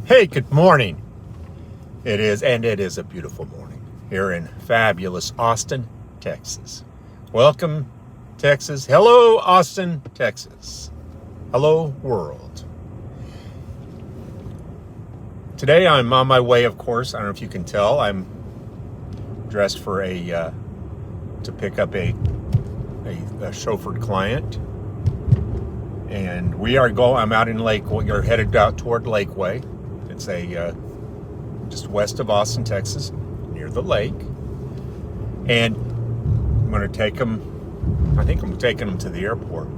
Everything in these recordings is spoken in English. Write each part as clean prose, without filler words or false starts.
Hey, good morning. It is a beautiful morning here in fabulous Austin, Texas. Welcome, Texas. Hello, Austin, Texas. Hello, world. Today I'm on my way, of course. I don't know if you can tell. I'm dressed for to pick up a chauffeured client. And I'm out in Lakeway. You're headed out toward Lakeway. It's just west of Austin, Texas, near the lake. And I'm going to take him. I think I'm taking him to the airport.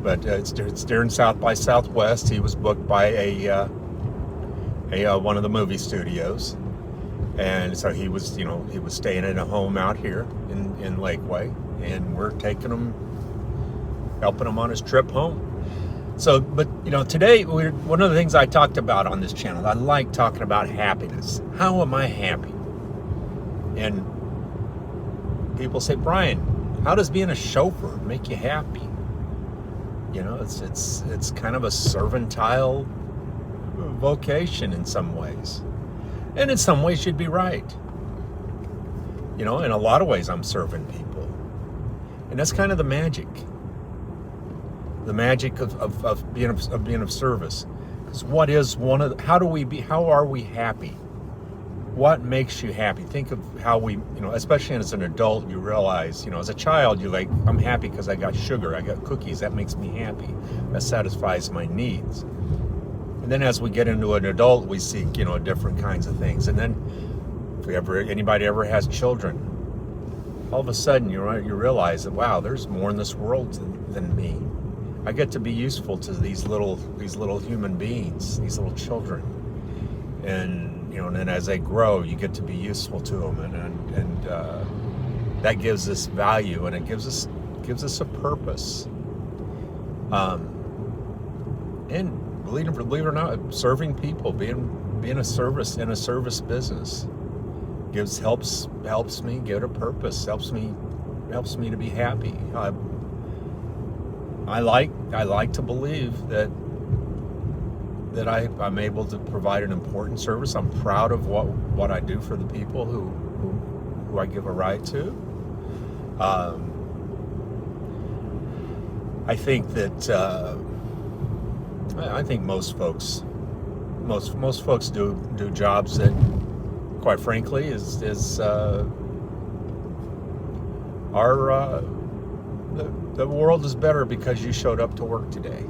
But it's during South by Southwest. He was booked by one of the movie studios, and so he was staying in a home out here in Lakeway, and we're taking him, helping him on his trip home. So, but today one of the things I talked about on this channel, I like talking about happiness. How am I happy? And people say, Brian, how does being a chauffeur make you happy? It's kind of a servile vocation in some ways, and in some ways you'd be right. In a lot of ways I'm serving people, and that's kind of the magic. The magic of being of service. Because how are we happy? What makes you happy? Think of how we, especially as an adult, you realize, as a child, you're like, I'm happy because I got sugar, I got cookies, that makes me happy. That satisfies my needs. And then as we get into an adult, we seek, different kinds of things. And then if anybody ever has children, all of a sudden you realize that, wow, there's more in this world than me. I get to be useful to these little human beings, these little children, and and then as they grow, you get to be useful to them, and that gives us value, and it gives us a purpose. And believe it or not, serving people, being a service in a service business, helps me get a purpose, helps me to be happy. I like to believe that I'm able to provide an important service. I'm proud of what I do for the people who I give a ride to. I think that I think most folks do jobs that, quite frankly, the world is better because you showed up to work today.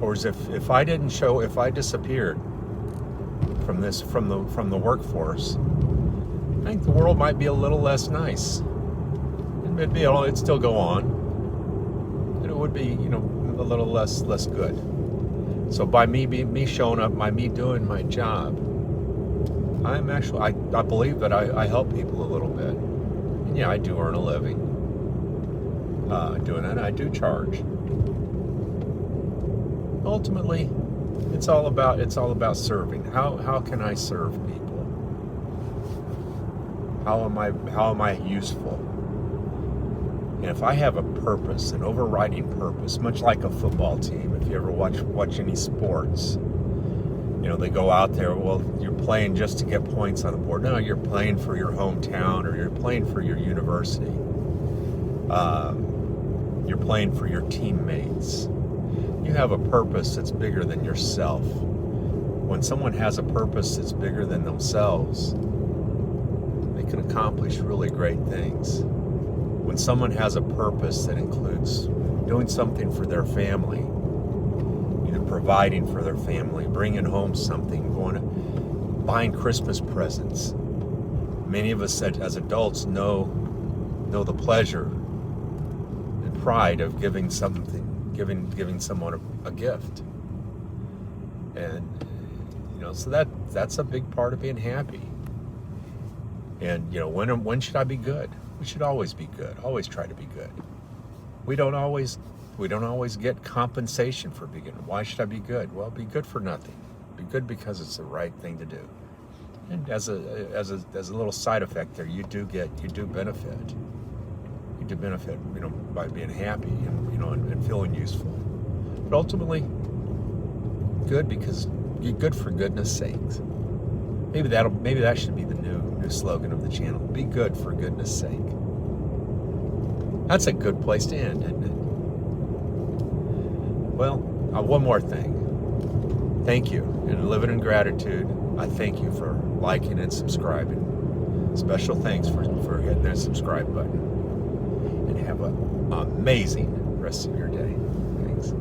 Or as if I disappeared from the workforce, I think the world might be a little less nice. It'd still go on, and it would be a little less good. So by me showing up, by me doing my job, I believe that I help people a little bit. And yeah, I do earn a living doing that. I do charge. Ultimately, it's all about serving. How can I serve people? How am I useful? And if I have a purpose, an overriding purpose, much like a football team, if you ever watch any sports, they go out there, well, you're playing just to get points on the board. No, you're playing for your hometown, or you're playing for your university. You're playing for your teammates. You have a purpose that's bigger than yourself. When someone has a purpose that's bigger than themselves, they can accomplish really great things. When someone has a purpose that includes doing something for their family, either providing for their family, bringing home something, buying Christmas presents. Many of us as adults know the pleasure and pride of giving someone a gift. And so that's a big part of being happy. And when should I be good? We should always be good. Always try to be good. We don't always get compensation for being good. Why should I be good? Well, be good for nothing. Be good because it's the right thing to do. And as a little side effect there, you do benefit. You do benefit, by being happy and feeling useful. But ultimately, good because Be good for goodness sakes. Maybe that should be the new slogan of the channel. Be good for goodness sake. That's a good place to end, isn't it? Well, one more thing. Thank you. And living in gratitude, I thank you for liking and subscribing. Special thanks for hitting that subscribe button. And have an amazing rest of your day. Thanks.